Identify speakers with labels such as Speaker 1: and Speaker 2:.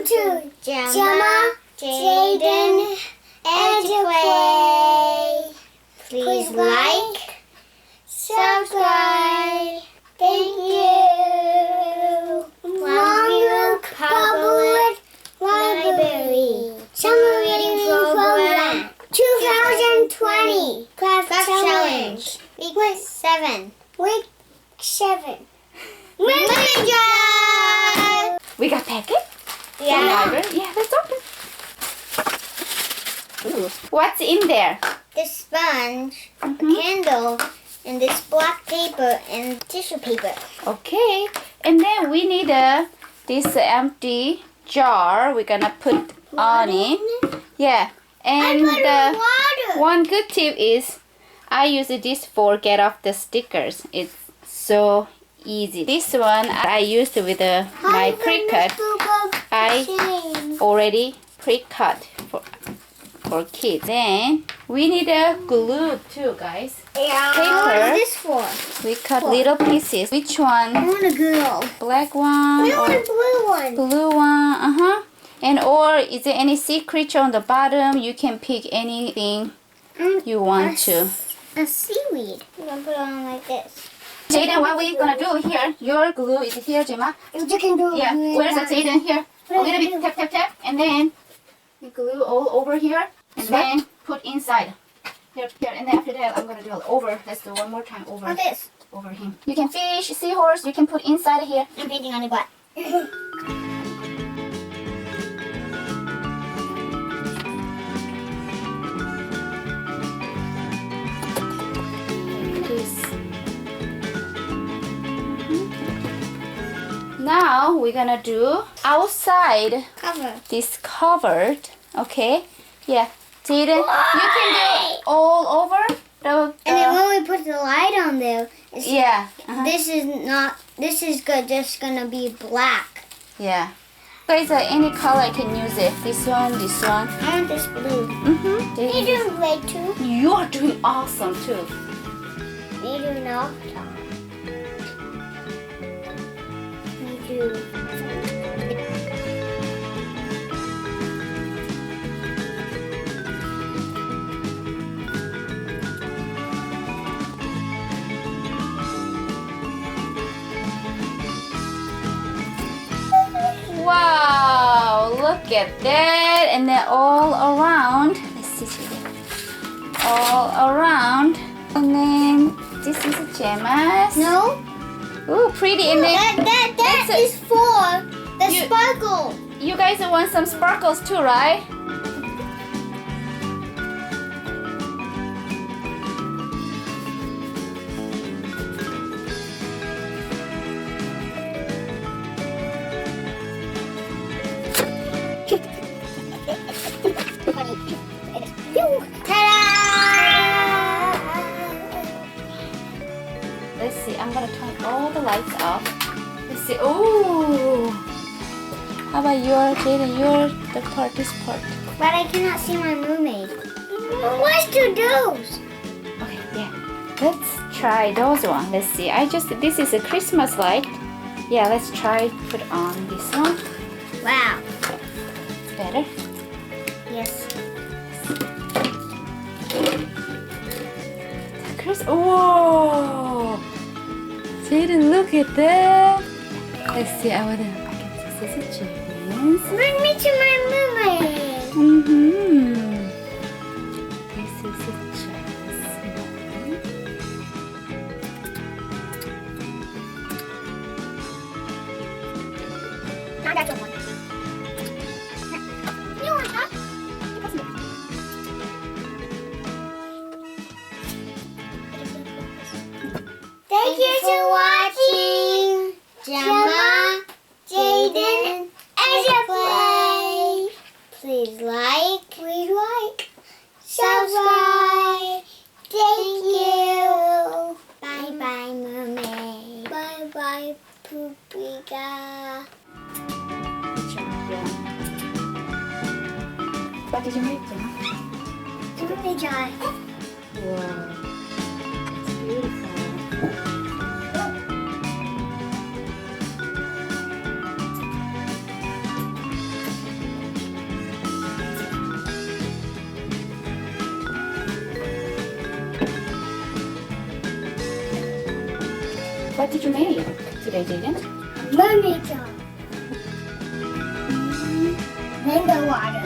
Speaker 1: to Gemma, Jaden, Eduplay. Please like, subscribe. Thank you. Longview Public Library Summer Reading Program 2020 Craft Challenge Week 7. Week 7. Mermaid!
Speaker 2: We got packet?
Speaker 1: Yeah.
Speaker 2: Yeah, let's open. Ooh. What's in there?
Speaker 1: The sponge, a candle, and this black paper and tissue paper.
Speaker 2: Okay. And then we need this empty jar we're gonna put on it. Yeah. And
Speaker 1: water.
Speaker 2: one good tip is I use this for get off the stickers. It's so easy. This one I used with my pre-cut. I already pre-cut for kids. Then we need a glue too, guys.
Speaker 1: Yeah.
Speaker 2: Paper.
Speaker 1: What is this for?
Speaker 2: We cut little pieces. Which one?
Speaker 1: I want a girl.
Speaker 2: Black one
Speaker 1: I want a blue one.
Speaker 2: blue one? And or is there any sea creature on the bottom? You can pick anything you want to.
Speaker 1: A seaweed. I'm gonna put it on like this.
Speaker 2: Jaden, what we're gonna do here? Your glue is here, Gemma.
Speaker 1: You can do it.
Speaker 2: Yeah. Where's the Jaden? Here. A little bit tap tap tap, and then you glue all over here, and then put inside. Here, and then after that, I'm gonna do it over. Let's do one more time over.
Speaker 1: On this.
Speaker 2: Over him. You can fish, seahorse. You can put inside here.
Speaker 1: I'm painting on the butt.
Speaker 2: Now we're gonna do outside
Speaker 1: Cover.
Speaker 2: this covered. Okay. Yeah. Jaden, you can do all over the.
Speaker 1: And then when we put the light on there, it's
Speaker 2: Yeah.
Speaker 1: this is not. This is good. Just gonna be black.
Speaker 2: Yeah. Guys, any color I can use it. This one, this one.
Speaker 1: I want this blue.
Speaker 2: Jaden,
Speaker 1: You do red too.
Speaker 2: you are doing awesome too.
Speaker 1: You do not. You do.
Speaker 2: Wow, look at that. And then all around. Let's see. All around. And then this is a Gemma's.
Speaker 1: No.
Speaker 2: Ooh, pretty. And then
Speaker 1: That
Speaker 2: that's it.
Speaker 1: is for the
Speaker 2: You-
Speaker 1: sparkle.
Speaker 2: you guys want some sparkles too, right? Let's see. I'm gonna turn all the lights off. Let's see. Oh, how about your Jaden? Your the part, this part.
Speaker 1: But I cannot see my mermaid. Let's do those.
Speaker 2: Okay, yeah. Let's try those one. Let's see. This is a Christmas light. Yeah, let's try put on this one.
Speaker 1: Wow.
Speaker 2: Better.
Speaker 1: Yes.
Speaker 2: Whoa! Jaden, look at that. Let's see. I can this is Jaden's.
Speaker 1: Bring me to my mermaid.
Speaker 2: This is a Jaden's.
Speaker 1: Not that one. You want that? Thank you for watching Gemma, Jaden, Eduplay. Please like, subscribe. Thank you. Bye bye, mermaid. Bye bye, Poopiga.
Speaker 2: What did you make, Gemma?
Speaker 1: Mermaid jar.
Speaker 2: Wow. It's beautiful. What did you make today, Jaden?
Speaker 1: Mermaid jar. Mango water.